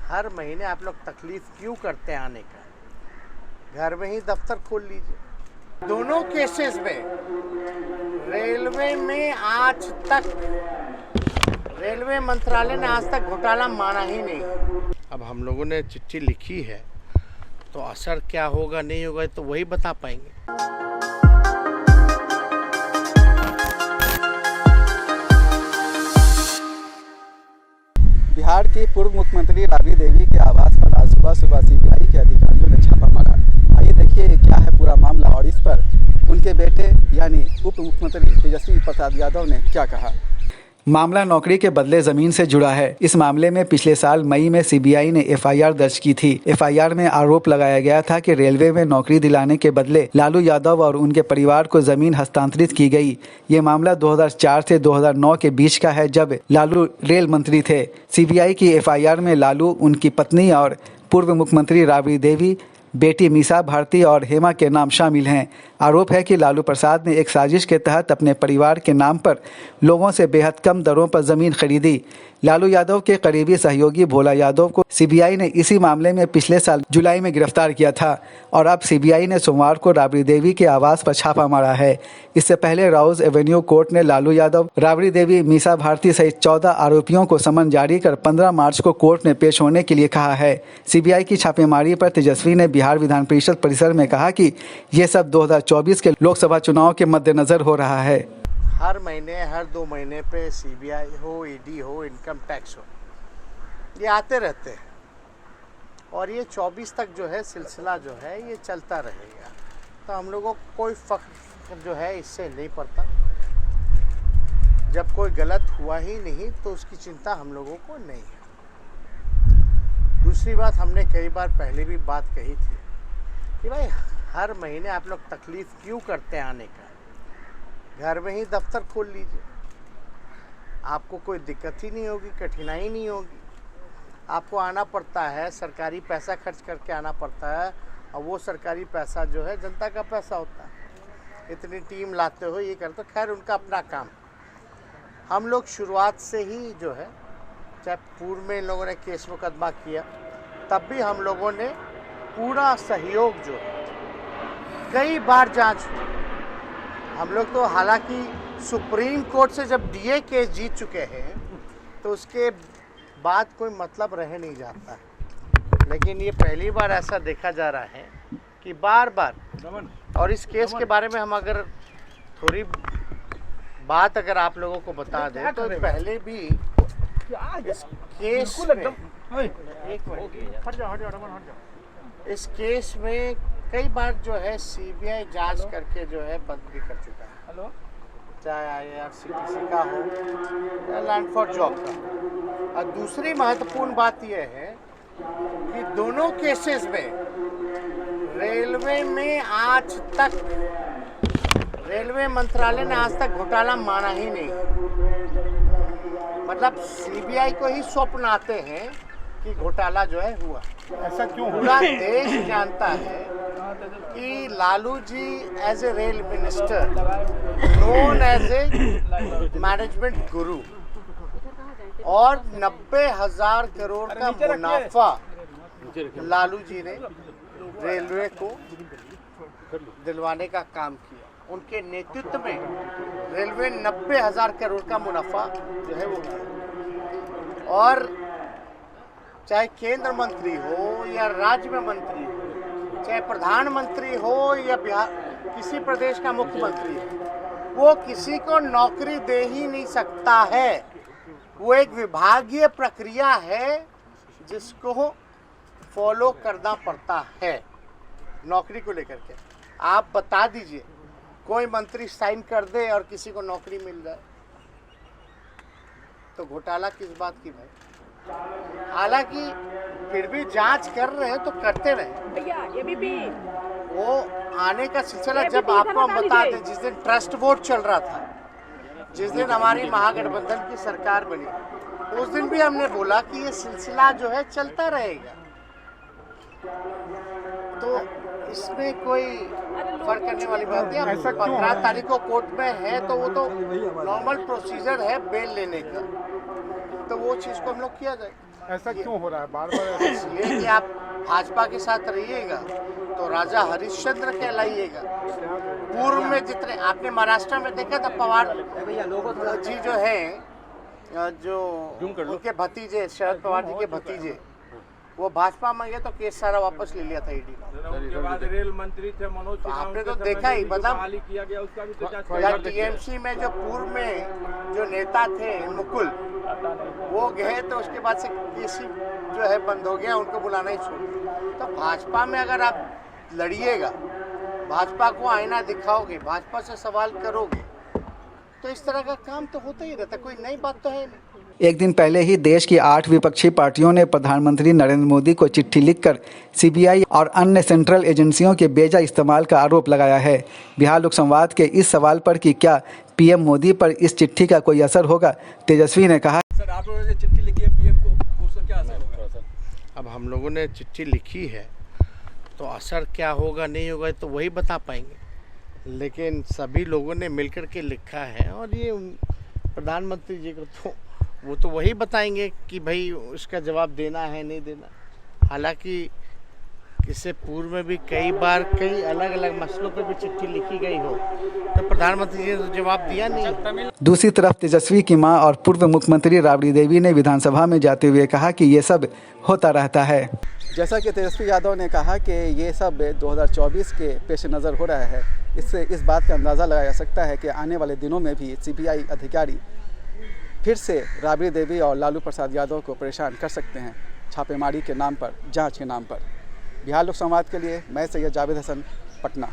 हर महीने आप लोग तकलीफ क्यों करते हैं आने का? घर में ही दफ्तर खोल लीजिए। दोनों केसेस में रेलवे में आज तक रेलवे मंत्रालय ने आज तक घोटाला माना ही नहीं। अब हम लोगों ने चिट्ठी लिखी है तो असर क्या होगा नहीं होगा तो वही बता पाएंगे। बिहार की पूर्व मुख्यमंत्री राबड़ी देवी के आवास पर आज सुबह सीबीआई के अधिकारियों ने छापा मारा। आइए देखिए क्या है पूरा मामला और इस पर उनके बेटे यानी उप मुख्यमंत्री तेजस्वी प्रसाद यादव ने क्या कहा। मामला नौकरी के बदले जमीन से जुड़ा है। इस मामले में पिछले साल मई में सीबीआई ने एफआईआर दर्ज की थी। एफआईआर में आरोप लगाया गया था कि रेलवे में नौकरी दिलाने के बदले लालू यादव और उनके परिवार को जमीन हस्तांतरित की गई। ये मामला 2004 से 2009 के बीच का है, जब लालू रेल मंत्री थे। सीबीआई की एफआईआर में लालू, उनकी पत्नी और पूर्व मुख्यमंत्री राबड़ी देवी, बेटी मीसा भारती और हेमा के नाम शामिल हैं। आरोप है कि लालू प्रसाद ने एक साजिश के तहत अपने परिवार के नाम पर लोगों से बेहद कम दरों पर ज़मीन खरीदी। लालू यादव के करीबी सहयोगी भोला यादव को सीबीआई ने इसी मामले में पिछले साल जुलाई में गिरफ्तार किया था और अब सीबीआई ने सोमवार को राबड़ी देवी के आवास पर छापा मारा है। इससे पहले राउज एवेन्यू कोर्ट ने लालू यादव, राबड़ी देवी, मीसा भारती सहित 14 आरोपियों को समन जारी कर 15 मार्च को कोर्ट में पेश होने के लिए कहा है। सीबीआई की छापेमारी पर तेजस्वी ने बिहार विधान परिषद परिसर में कहा कि ये सब 2024 के लोकसभा चुनाव के मद्देनजर हो रहा है। हर महीने, हर 2 महीने पे सीबीआई हो, ईडी हो, इनकम टैक्स हो, ये आते रहते हैं और ये 24 तक जो है सिलसिला जो है ये चलता रहेगा। तो हम लोगों को कोई फर्क जो है इससे नहीं पड़ता। जब कोई गलत हुआ ही नहीं तो उसकी चिंता हम लोगों को नहीं है। दूसरी बात, हमने कई बार पहले भी बात कही थी कि भाई हर महीने आप लोग तकलीफ क्यों करते हैं आने का? घर में ही दफ्तर खोल लीजिए, आपको कोई दिक्कत ही नहीं होगी, कठिनाई नहीं होगी। आपको आना पड़ता है, सरकारी पैसा खर्च करके आना पड़ता है और वो सरकारी पैसा जो है जनता का पैसा होता है। इतनी टीम लाते हो, ये करते हो, खैर उनका अपना काम। हम लोग शुरुआत से ही जो है, चाहे पूर्व में इन लोगों ने केस मुकदमा किया तब भी हम लोगों ने पूरा सहयोग जो है, कई बार जांच हुई। हम लोग तो हालांकि सुप्रीम कोर्ट से जब डीए केस जीत चुके हैं तो उसके बाद कोई मतलब रह नहीं जाता है, लेकिन ये पहली बार ऐसा देखा जा रहा है कि बार बार, और इस केस के बारे में हम अगर थोड़ी बात अगर आप लोगों को बता दें तो पहले भी इस केस में इस केस में कई बार जो है सीबीआई जांच करके जो है बंद भी कर चुका है, चाहे IRCTC का हो या लैंड फॉर जॉब का। और दूसरी महत्वपूर्ण बात यह है कि दोनों केसेस में रेलवे में आज तक रेलवे मंत्रालय ने आज तक घोटाला माना ही नहीं। मतलब सीबीआई को ही स्वप्न आते हैं कि घोटाला जो है हुआ। ऐसा क्यों? पूरा देश जानता है कि Lalu ji as a rail minister, known as a management guru, और 90,000 करोड़ का मुनाफा लालू जी ने रेलवे को दिलवाने का काम किया। उनके नेतृत्व में रेलवे 90,000 करोड़ का मुनाफा जो है वो किया। और चाहे केंद्र मंत्री हो या राज्य में मंत्री हो, चाहे प्रधानमंत्री हो या बिहार किसी प्रदेश का मुख्यमंत्री हो, वो किसी को नौकरी दे ही नहीं सकता है। वो एक विभागीय प्रक्रिया है जिसको फॉलो करना पड़ता है नौकरी को लेकर के। आप बता दीजिए, कोई मंत्री साइन कर दे और किसी को नौकरी मिल जाए तो घोटाला किस बात की भाई? हालांकि फिर भी जांच कर रहे हैं तो करते रहे भैया। एबीपी वो आने का सिलसिला जब आपको हम बता दें, जिस दिन ट्रस्ट वोट चल रहा था, जिस दिन हमारी महागठबंधन की सरकार बनी, उस दिन भी हमने बोला कि ये सिलसिला जो है चलता रहेगा। तो इसमें कोई फर्क करने वाली बात नहीं। अब 15 तारीख को कोर्ट में है तो वो तो नॉर्मल प्रोसीजर है बेल लेने का, तो वो चीज़ को हम लोग किया जाए। ऐसा क्यों हो रहा है बार बार? इसलिए कि आप भाजपा के साथ रहिएगा तो राजा हरिश्चंद्र कहलाइएगा। पूर्व में जितने आपने महाराष्ट्र में देखा था, पवार जी जो हैं, जो उनके भतीजे शरद पवार जी के भतीजे, वो भाजपा में गए तो केस सारा वापस ले लिया था ईडी ने। उसके बाद रेल मंत्री थे मनोज सिन्हा, आपने तो उनके देखा समय ही, में जो मतलब बहाली किया गया उसका भी तो जांच या टीएमसी में जो पूर्व में जो नेता थे मुकुल, वो गए तो उसके बाद से केस जो है बंद हो गया, उनको बुलाना ही छोड़ दिया। तो भाजपा में अगर आप लड़िएगा, भाजपा को आईना दिखाओगे, भाजपा से सवाल करोगे, तो इस तरह का काम तो होता ही रहता, कोई नई बात तो है नहीं। एक दिन पहले ही देश की 8 विपक्षी पार्टियों ने प्रधानमंत्री नरेंद्र मोदी को चिट्ठी लिखकर सीबीआई और अन्य सेंट्रल एजेंसियों के बेजा इस्तेमाल का आरोप लगाया है। बिहार लोक संवाद के इस सवाल पर कि क्या पीएम मोदी पर इस चिट्ठी का कोई असर होगा, तेजस्वी ने कहा, सर आप लोगों ने चिट्ठी लिखी है पीएम को, उसका क्या असर होगा? अब हम लोगों ने चिट्ठी लिखी है तो असर क्या होगा नहीं होगा तो वही बता पाएंगे, लेकिन सभी लोगों ने मिलकर के लिखा है और ये प्रधानमंत्री जी को तो वो तो वही बताएंगे कि भाई उसका जवाब देना है नहीं देना। हालांकि इससे पूर्व में भी कई बार कई अलग अलग मसलों पर भी चिट्ठी लिखी गई हो तो प्रधानमंत्री जी ने तो जवाब दिया नहीं। दूसरी तरफ तेजस्वी की मां और पूर्व मुख्यमंत्री राबड़ी देवी ने विधानसभा में जाते हुए कहा कि ये सब होता रहता है। जैसा कि तेजस्वी यादव ने कहा कि ये सब 2024 के पेश नज़र हो रहा है, इससे इस बात का अंदाज़ा लगाया जा सकता है कि आने वाले दिनों में भी सीबीआई अधिकारी फिर से राबड़ी देवी और लालू प्रसाद यादव को परेशान कर सकते हैं, छापेमारी के नाम पर, जांच के नाम पर। बिहार लोक संवाद के लिए मैं सैयद जावेद हसन, पटना।